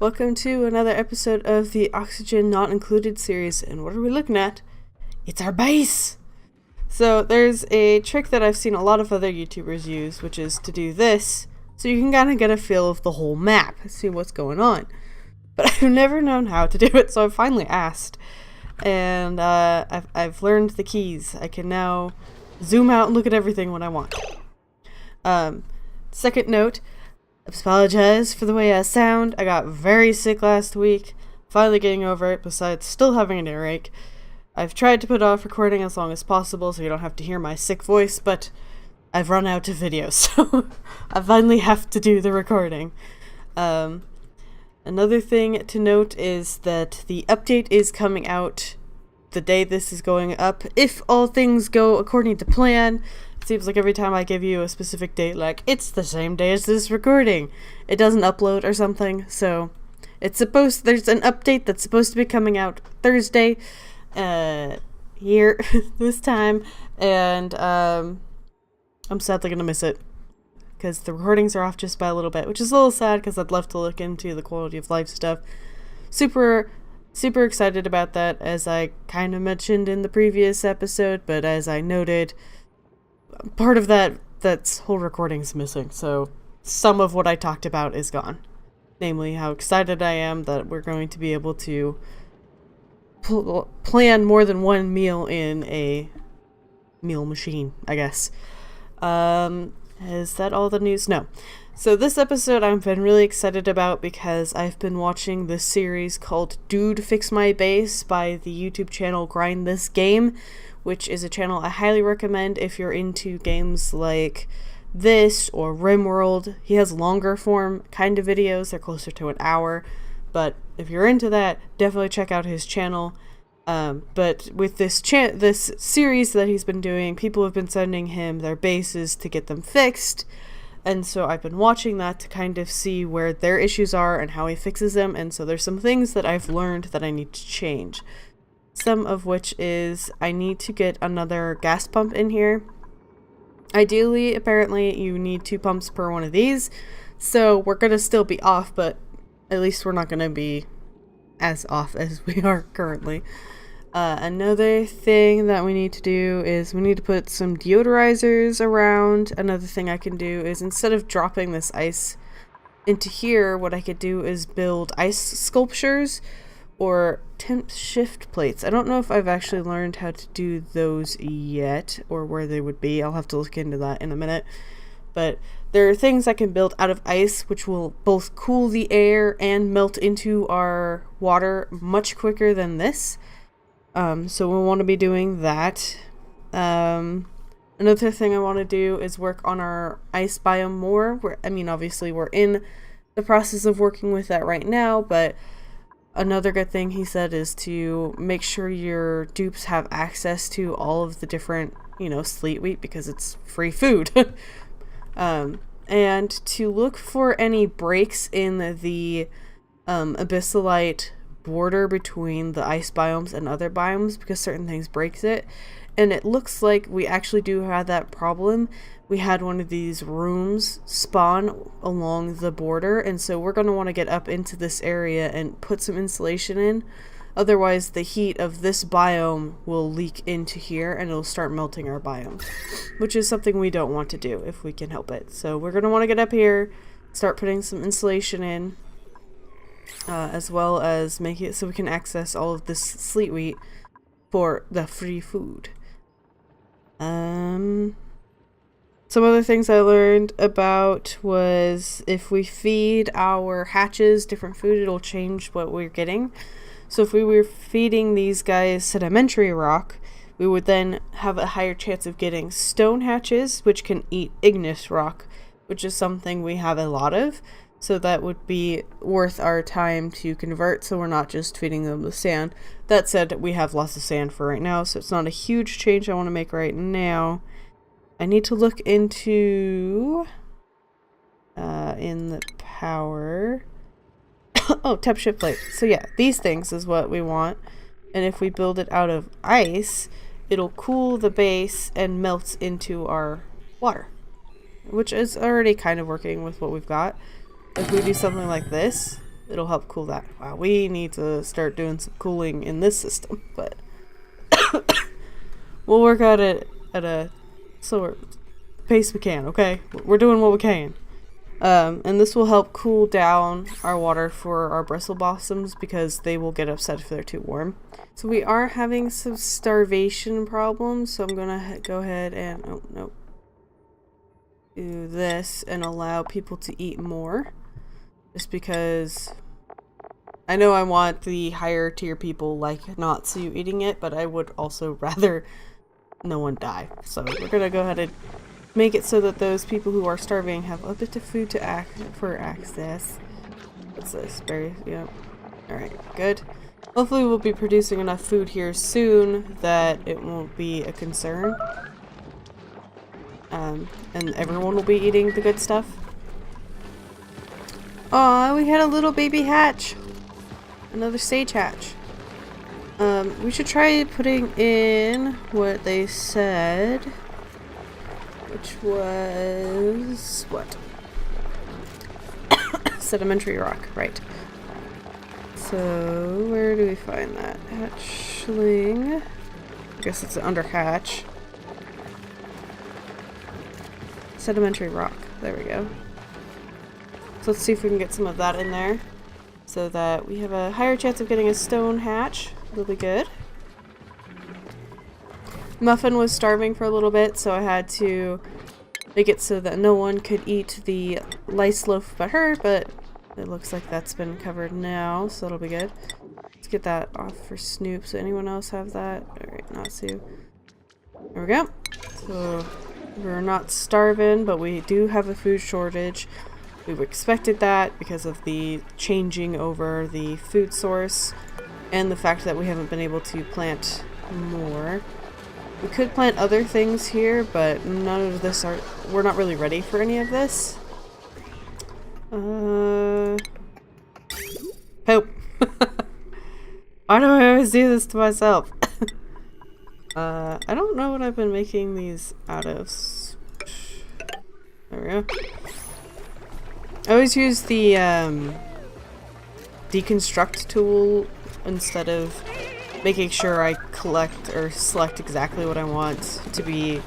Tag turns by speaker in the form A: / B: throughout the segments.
A: Welcome to another episode of the Oxygen Not Included series, and what are we looking at? It's our base! So there's a trick that I've seen a lot of other YouTubers use, which is to do this, so you can kind of get a feel of the whole map, see what's going on. But I've never known how to do it, so I finally asked. And I've learned the keys. I can now zoom out and look at everything when I want. Second note, I apologize for the way I sound. I got very sick last week. Finally getting over it, besides still having an earache. I've tried to put off recording as long as possible so you don't have to hear my sick voice, but I've run out of videos, so I finally have to do the recording. Another thing to note is that the update is coming out the day this is going up, if all things go according to plan. It seems like every time I give you a specific date, like, it's the same day as this recording, it doesn't upload or something, so there's an update that's supposed to be coming out Thursday, here, this time, and, I'm sadly gonna miss it, because the recordings are off just by a little bit, which is a little sad, because I'd love to look into the quality of life stuff. Super excited about that, as I kind of mentioned in the previous episode, but as I noted, part of that whole recording's missing, so some of what I talked about is gone. Namely, how excited I am that we're going to be able to plan more than one meal in a meal machine, I guess. Is that all the news? No. So this episode I've been really excited about because I've been watching this series called Dude Fix My Base by the YouTube channel Grind This Game, which is a channel I highly recommend if you're into games like this or RimWorld. He has longer form kind of videos, they're closer to an hour, but if you're into that, definitely check out his channel. But with this series that he's been doing, people have been sending him their bases to get them fixed, and so I've been watching that to kind of see where their issues are and how he fixes them, and so there's some things that I've learned that I need to change. Some of which is I need to get another gas pump in here. Ideally, apparently, you need 2 pumps per one of these, so we're gonna still be off, but at least we're not gonna be as off as we are currently. Another thing that we need to do is we need to put some deodorizers around. Another thing I can do is, instead of dropping this ice into here, what I could do is build ice sculptures or temp shift plates. I don't know if I've actually learned how to do those yet, or where they would be. I'll have to look into that in a minute. But there are things I can build out of ice, which will both cool the air and melt into our water much quicker than this. So we'll want to be doing that. Another thing I want to do is work on our ice biome more. Obviously we're in the process of working with that right now, but another good thing he said is to make sure your dupes have access to all of the different, sleet wheat, because it's free food. And to look for any breaks in the abyssalite border between the ice biomes and other biomes, because certain things breaks it. And it looks like we actually do have that problem. We had one of these rooms spawn along the border, and so we're going to want to get up into this area and put some insulation in. Otherwise, the heat of this biome will leak into here and it'll start melting our biome, which is something we don't want to do if we can help it. So we're going to want to get up here, start putting some insulation in, as well as make it so we can access all of this sleet wheat for the free food. Some other things I learned about was if we feed our hatches different food, it'll change what we're getting. So if we were feeding these guys sedimentary rock, we would then have a higher chance of getting stone hatches, which can eat igneous rock, which is something we have a lot of. So that would be worth our time to convert, so we're not just feeding them the sand. That said, we have lots of sand for right now, so it's not a huge change I want to make right now. I need to look into in the power. Oh, temp shift plate. So yeah, these things is what we want. And if we build it out of ice, it'll cool the base and melt into our water, which is already kind of working with what we've got. If we do something like this, it'll help cool that. Wow, we need to start doing some cooling in this system, but we'll work at it at a slower pace we can, okay? We're doing what we can. And this will help cool down our water for our bristle blossoms because they will get upset if they're too warm. So we are having some starvation problems, so I'm gonna go ahead and, oh, nope, do this and allow people to eat more. Just because I know I want the higher tier people like Natsu eating it, but I would also rather no one die. So we're gonna go ahead and make it so that those people who are starving have a bit of food to access. What's this? Berries? Yep. Alright, good. Hopefully we'll be producing enough food here soon that it won't be a concern. And everyone will be eating the good stuff. Aw, we had a little baby hatch. Another sage hatch. We should try putting in what they said. Which was... what? Sedimentary rock, right. So, where do we find that? Hatchling. I guess it's under hatch. Sedimentary rock. There we go. So let's see if we can get some of that in there. So that we have a higher chance of getting a stone hatch. It'll be good. Muffin was starving for a little bit, so I had to make it so that no one could eat the lice loaf but her, but it looks like that's been covered now, so that'll be good. Let's get that off for Snoop. So anyone else have that? Alright, Natsu. There we go. So we're not starving, but we do have a food shortage. We've expected that because of the changing over the food source and the fact that we haven't been able to plant more. We could plant other things here, but none of this are... we're not really ready for any of this. Poop. Why do I always do this to myself? I don't know what I've been making these out of. There we go. I always use the deconstruct tool instead of making sure I collect or select exactly what I want to be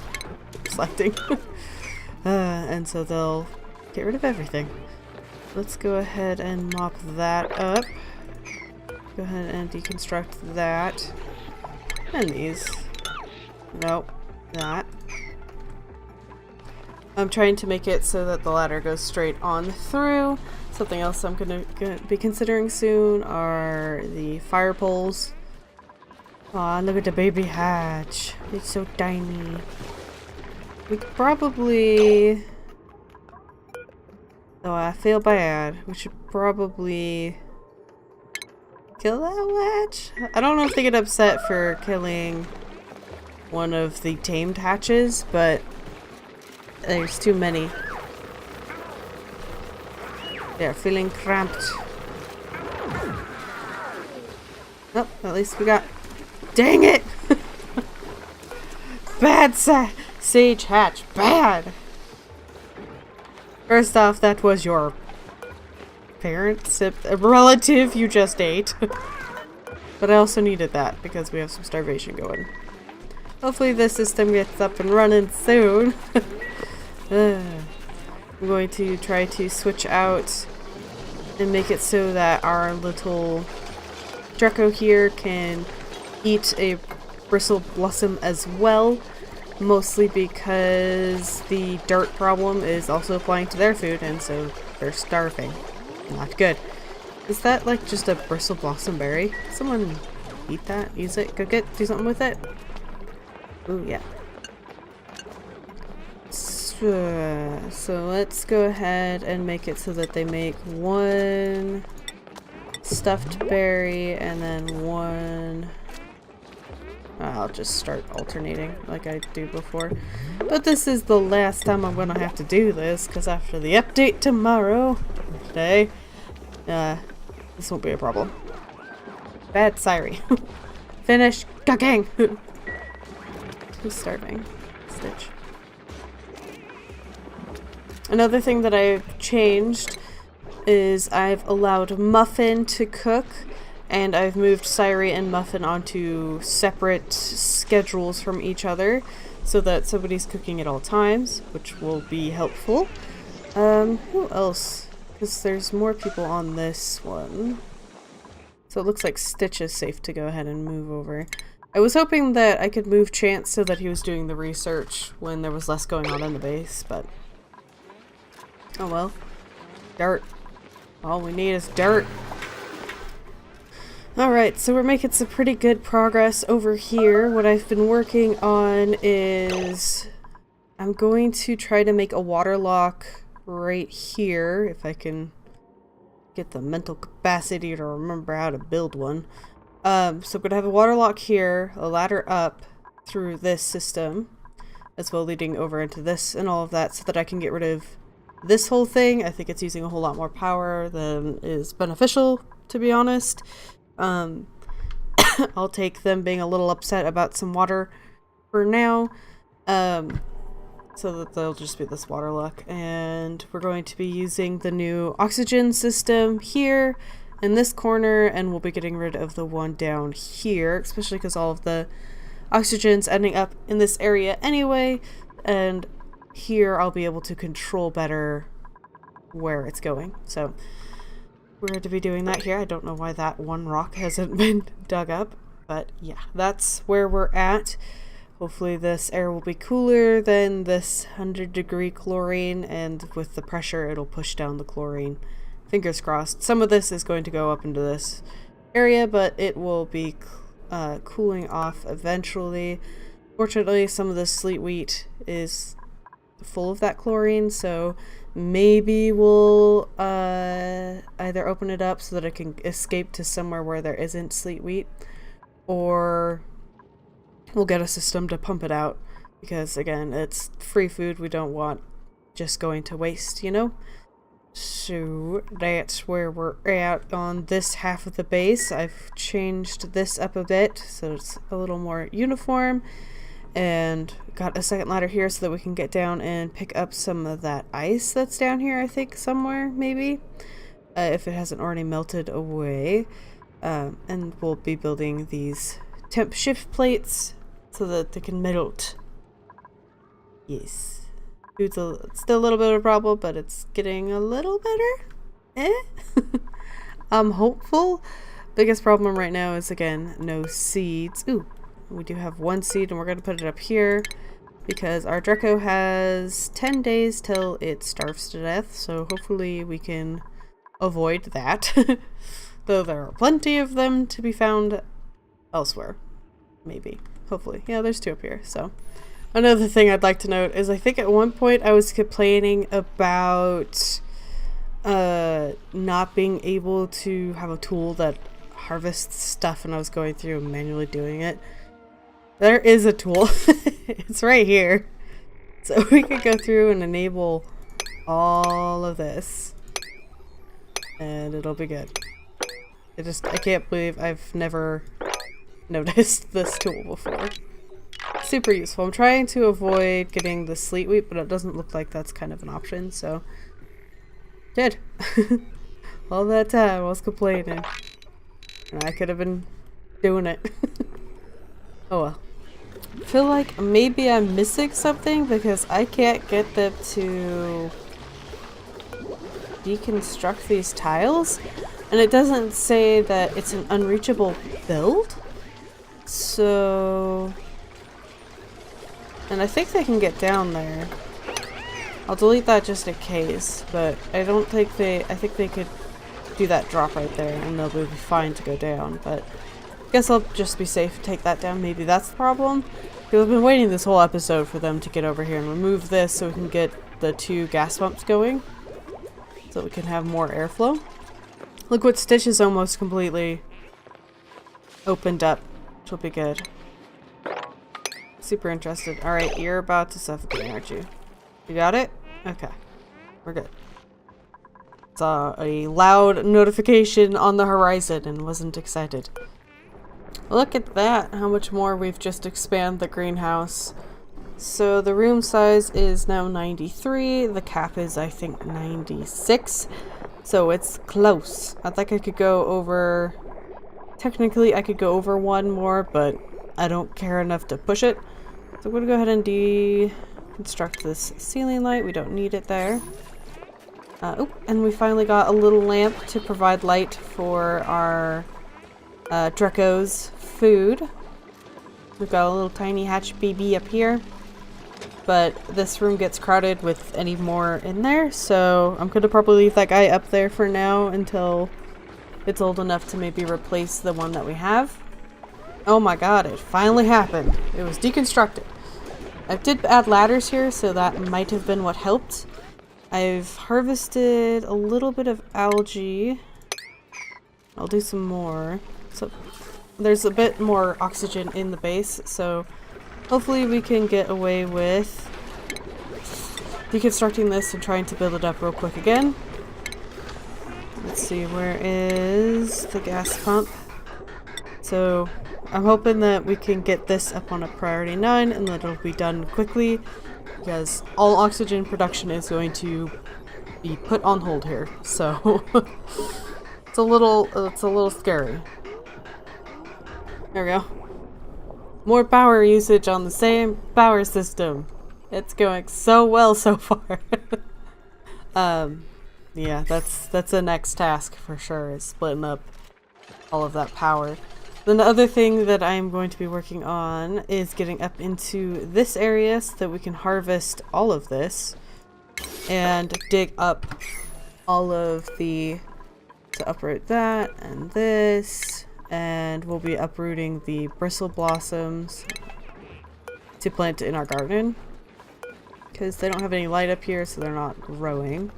A: selecting. And so they'll get rid of everything. Let's go ahead and mop that up. Go ahead and deconstruct that. And these. Nope. That. I'm trying to make it so that the ladder goes straight on through. Something else I'm gonna be considering soon are the fire poles. Aw, look at the baby hatch. It's so tiny. We could probably... oh, I feel bad. We should probably kill that hatch? I don't know if they get upset for killing one of the tamed hatches, but there's too many. They're feeling cramped. Oh, at least we got... dang it! Bad sage hatch. Bad! First off, that was your parent, a relative you just ate. But I also needed that because we have some starvation going. Hopefully this system gets up and running soon. I'm going to try to switch out and make it so that our little Draco here can eat a bristle blossom as well. Mostly because the dirt problem is also applying to their food, and so they're starving. Not good. Is that like just a bristle blossom berry? Someone eat that? Use it? Cook it? Do something with it? Ooh, yeah. So let's go ahead and make it so that they make one stuffed berry and then one... I'll just start alternating like I do before. But this is the last time I'm gonna have to do this, because after the update tomorrow, today, this won't be a problem. Bad Siri. Finish cooking! Who's starving? Stitch. Another thing that I've changed is I've allowed Muffin to cook, and I've moved Syrie and Muffin onto separate schedules from each other so that somebody's cooking at all times, which will be helpful. Who else? Because there's more people on this one. So it looks like Stitch is safe to go ahead and move over. I was hoping that I could move Chance so that he was doing the research when there was less going on in the base, but oh well. Dirt. All we need is dirt. Alright, so we're making some pretty good progress over here. What I've been working on is I'm going to try to make a water lock right here, if I can get the mental capacity to remember how to build one. So I'm going to have a water lock here, a ladder up through this system, as well leading over into this and all of that, so that I can get rid of this whole thing. I think it's using a whole lot more power than is beneficial, to be honest. I'll take them being a little upset about some water for now, so that they'll just be this water lock. And we're going to be using the new oxygen system here in this corner, and we'll be getting rid of the one down here, especially because all of the oxygen's ending up in this area anyway, and here I'll be able to control better where it's going. So we're going to be doing that here. I don't know why that one rock hasn't been dug up, but yeah, that's where we're at. Hopefully this air will be cooler than this 100-degree chlorine, and with the pressure it'll push down the chlorine. Fingers crossed. Some of this is going to go up into this area, but it will be cooling off eventually. Fortunately, some of this sleet wheat is full of that chlorine, so maybe we'll either open it up so that it can escape to somewhere where there isn't sleet wheat, or we'll get a system to pump it out, because again, it's free food we don't want just going to waste, you know? So that's where we're at on this half of the base. I've changed this up a bit so it's a little more uniform, and got a second ladder here so that we can get down and pick up some of that ice that's down here, I think, somewhere, maybe, if it hasn't already melted away. And we'll be building these temp shift plates so that they can melt. Yes. Food's still a little bit of a problem, but it's getting a little better. I'm hopeful. Biggest problem right now is, again, no seeds. Ooh, we do have one seed, and we're going to put it up here because our Draco has 10 days till it starves to death, so hopefully we can avoid that. Though there are plenty of them to be found elsewhere. Maybe. Hopefully. Yeah, there's 2 up here, so. Another thing I'd like to note is I think at one point I was complaining about not being able to have a tool that harvests stuff, and I was going through and manually doing it. There is a tool. It's right here. So we could go through and enable all of this, and it'll be good. I can't believe I've never noticed this tool before. Super useful. I'm trying to avoid getting the sleet wheat, but it doesn't look like that's kind of an option, so did. All that time I was complaining, and I could have been doing it. Oh well. I feel like maybe I'm missing something because I can't get them to deconstruct these tiles, and it doesn't say that it's an unreachable build. So, and I think they can get down there. I'll delete that just in case, but I don't think I think they could do that drop right there and they'll be fine to go down, but I guess I'll just be safe and take that down. Maybe that's the problem. Because I've been waiting this whole episode for them to get over here and remove this so we can get the 2 gas pumps going, so we can have more airflow. Look what Stitch is almost completely opened up, which will be good. Super interested. Alright, you're about to suffocate, aren't you? You got it? Okay. We're good. Saw a loud notification on the horizon and wasn't excited. Look at that, how much more we've just expanded the greenhouse. So the room size is now 93. The cap is, I think, 96. So it's close. I think I could go over... Technically, I could go over one more, but I don't care enough to push it. So I'm going to go ahead and deconstruct this ceiling light. We don't need it there. Oh, and we finally got a little lamp to provide light for our Draco's food. We've got a little tiny hatch baby up here. But this room gets crowded with any more in there, so I'm going to probably leave that guy up there for now until it's old enough to maybe replace the one that we have. Oh my god, it finally happened. It was deconstructed. I did add ladders here, so that might have been what helped. I've harvested a little bit of algae. I'll do some more. So there's a bit more oxygen in the base, so hopefully we can get away with deconstructing this and trying to build it up real quick again. Let's see, where is the gas pump? So I'm hoping that we can get this up on a priority 9 and that it'll be done quickly, because all oxygen production is going to be put on hold here. So it's a little scary. There we go. More power usage on the same power system. It's going so well so far. Yeah, that's the next task for sure, is splitting up all of that power. Then the other thing that I'm going to be working on is getting up into this area so that we can harvest all of this and dig up all of the, to uproot that and this, and we'll be uprooting the bristle blossoms to plant in our garden because they don't have any light up here, so they're not growing.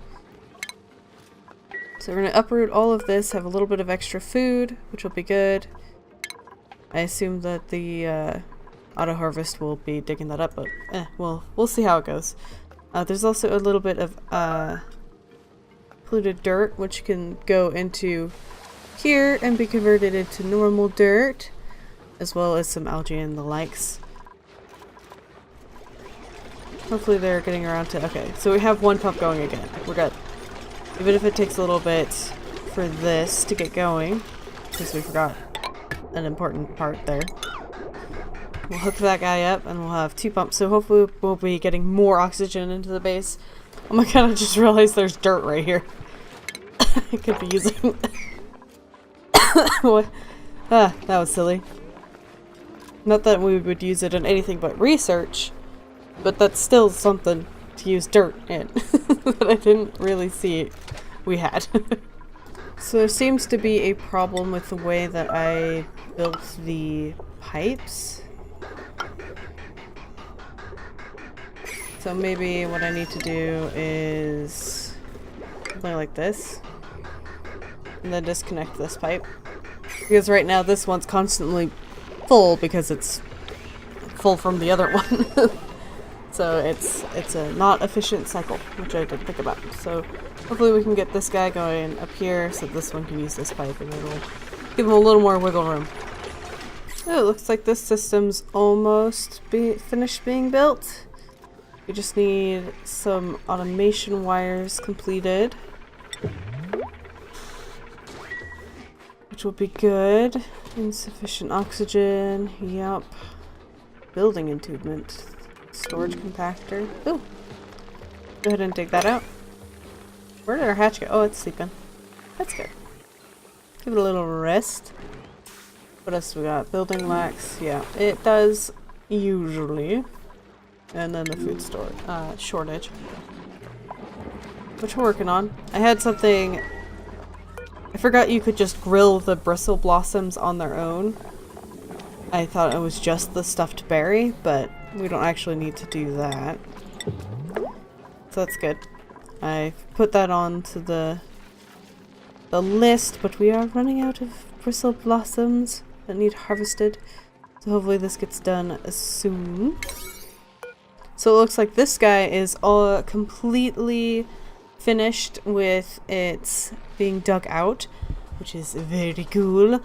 A: So we're going to uproot all of this, have a little bit of extra food, which will be good. I assume that the auto harvest will be digging that up, but we'll see how it goes. There's also a little bit of polluted dirt, which can go into here and be converted into normal dirt, as well as some algae and the likes. Hopefully they're getting around to... Okay, so we have one pump going again. We're good. Even if it takes a little bit for this to get going, because we forgot an important part there. We'll hook that guy up and we'll have 2 pumps, so hopefully we'll be getting more oxygen into the base. Oh my god, I just realized there's dirt right here. I could be using... What? Ah, that was silly. Not that we would use it in anything but research, but that's still something to use dirt in that I didn't really see we had. So there seems to be a problem with the way that I built the pipes. So maybe what I need to do is something like this, and then disconnect this pipe. Because right now this one's constantly full because it's full from the other one. So it's a not efficient cycle, which I didn't think about. So hopefully we can get this guy going up here so this one can use this pipe and it'll give him a little more wiggle room. Oh, it looks like this system's almost finished being built. We just need some automation wires completed, which will be good. Insufficient oxygen, yep. Building entombment. Storage compactor. Ooh. Go ahead and dig that out. Where did our hatch go? Oh, it's sleeping. That's good. Give it a little rest. What else we got? Building lacks. Yeah, it does usually. And then the food store shortage, which we're working on. I had something. I forgot you could just grill the bristle blossoms on their own. I thought it was just the stuffed berry, but we don't actually need to do that. So that's good. I put that on to the list, but we are running out of bristle blossoms that need harvested. So hopefully this gets done soon. So it looks like this guy is all completely finished with its being dug out, which is very cool.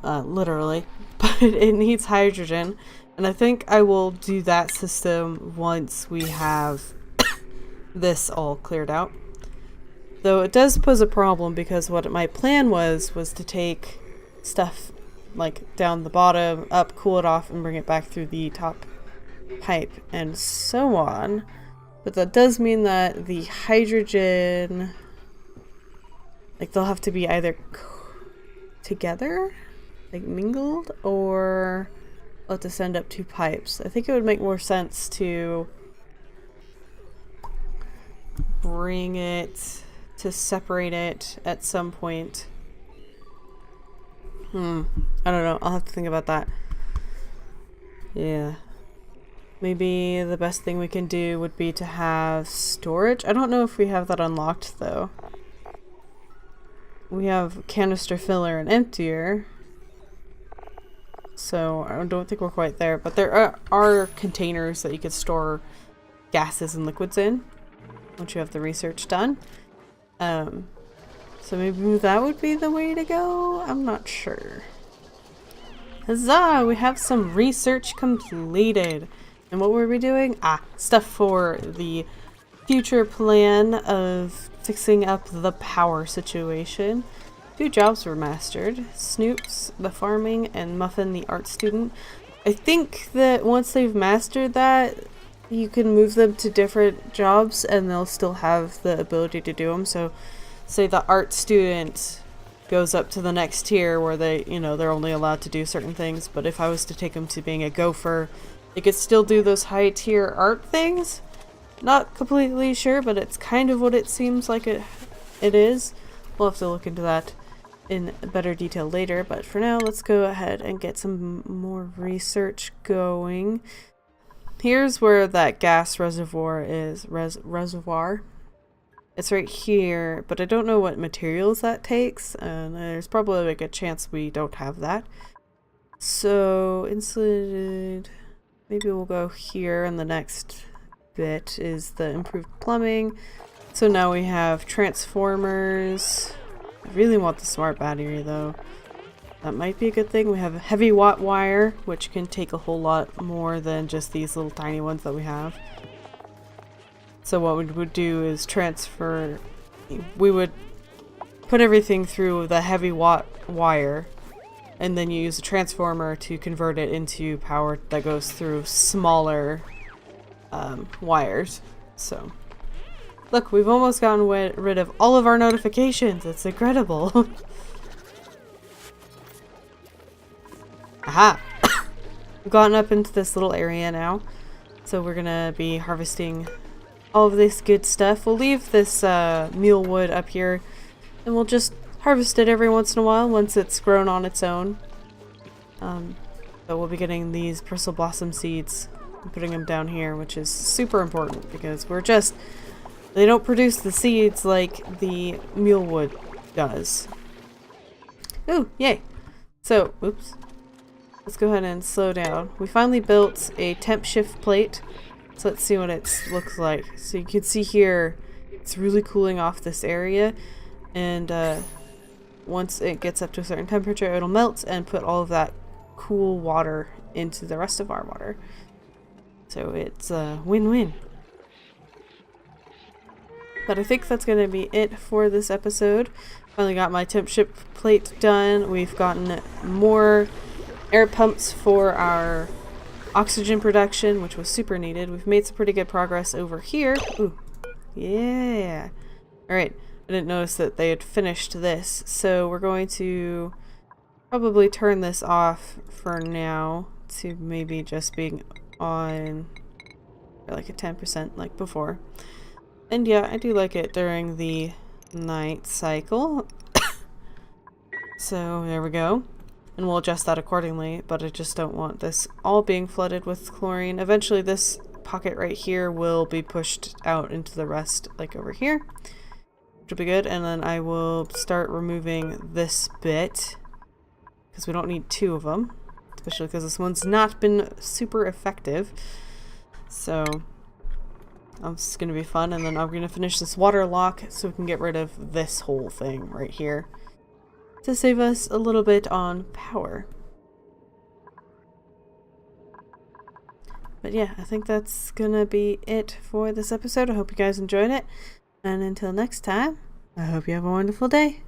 A: Literally. But it needs hydrogen. And I think I will do that system once we have this all cleared out. Though it does pose a problem because what my plan was to take stuff like down the bottom, up, cool it off, and bring it back through the top pipe, and so on. But that does mean that the hydrogen, like, they'll have to be either together, like mingled, or I'll have to send up 2 pipes. I think it would make more sense to bring it, to separate it at some point. I don't know. I'll have to think about that. Yeah. Maybe the best thing we can do would be to have storage. I don't know if we have that unlocked, though. We have canister filler and emptier. So I don't think we're quite there. But there are containers that you could store gases and liquids in once you have the research done. So maybe that would be the way to go? I'm not sure. Huzzah! We have some research completed. And what were we doing? Stuff for the future plan of fixing up the power situation. 2 jobs were mastered. Snoops, the farming, and Muffin, the art student. I think that once they've mastered that, you can move them to different jobs and they'll still have the ability to do them. So say the art student goes up to the next tier where they, you know, they're only allowed to do certain things. But if I was to take them to being a gopher, they could still do those high tier art things. Not completely sure, but it's kind of what it seems like it is. We'll have to look into that in better detail later, but for now, let's go ahead and get some more research going. Here's where that gas reservoir is. Reservoir. It's right here, but I don't know what materials that takes, and there's probably like a chance we don't have that. So, insulated. Maybe we'll go here, and the next bit is the improved plumbing. So now we have transformers. I really want the smart battery though. That might be a good thing. We have heavy watt wire, which can take a whole lot more than just these little tiny ones that we have. So what we would do is transfer, we would put everything through the heavy watt wire, and then you use a transformer to convert it into power that goes through smaller wires. So, look, we've almost gotten rid of all of our notifications. It's incredible. Aha! We've gotten up into this little area now. So we're gonna be harvesting all of this good stuff. We'll leave this mule wood up here, and we'll just harvest it every once in a while once it's grown on its own. But we'll be getting these bristle blossom seeds and putting them down here, which is super important because they don't produce the seeds like the mule wood does. Ooh, yay! So, oops. Let's go ahead and slow down. We finally built a temp shift plate. So let's see what it looks like. So you can see here, it's really cooling off this area. And once it gets up to a certain temperature, it'll melt and put all of that cool water into the rest of our water. So it's a win-win. But I think that's going to be it for this episode. Finally got my temp shift plate done. We've gotten more air pumps for our oxygen production, which was super needed. We've made some pretty good progress over here. Ooh, yeah. Alright, I didn't notice that they had finished this, so we're going to probably turn this off for now to maybe just being on like a 10% like before. And yeah, I do like it during the night cycle. So there we go. And we'll adjust that accordingly, but I just don't want this all being flooded with chlorine. Eventually this pocket right here will be pushed out into the rest, like over here, which will be good. And then I will start removing this bit, because we don't need 2 of them, especially because this one's not been super effective. So that's going to be fun. And then I'm going to finish this water lock so we can get rid of this whole thing right here, to save us a little bit on power. But yeah, I think that's gonna be it for this episode. I hope you guys enjoyed it. And until next time, I hope you have a wonderful day.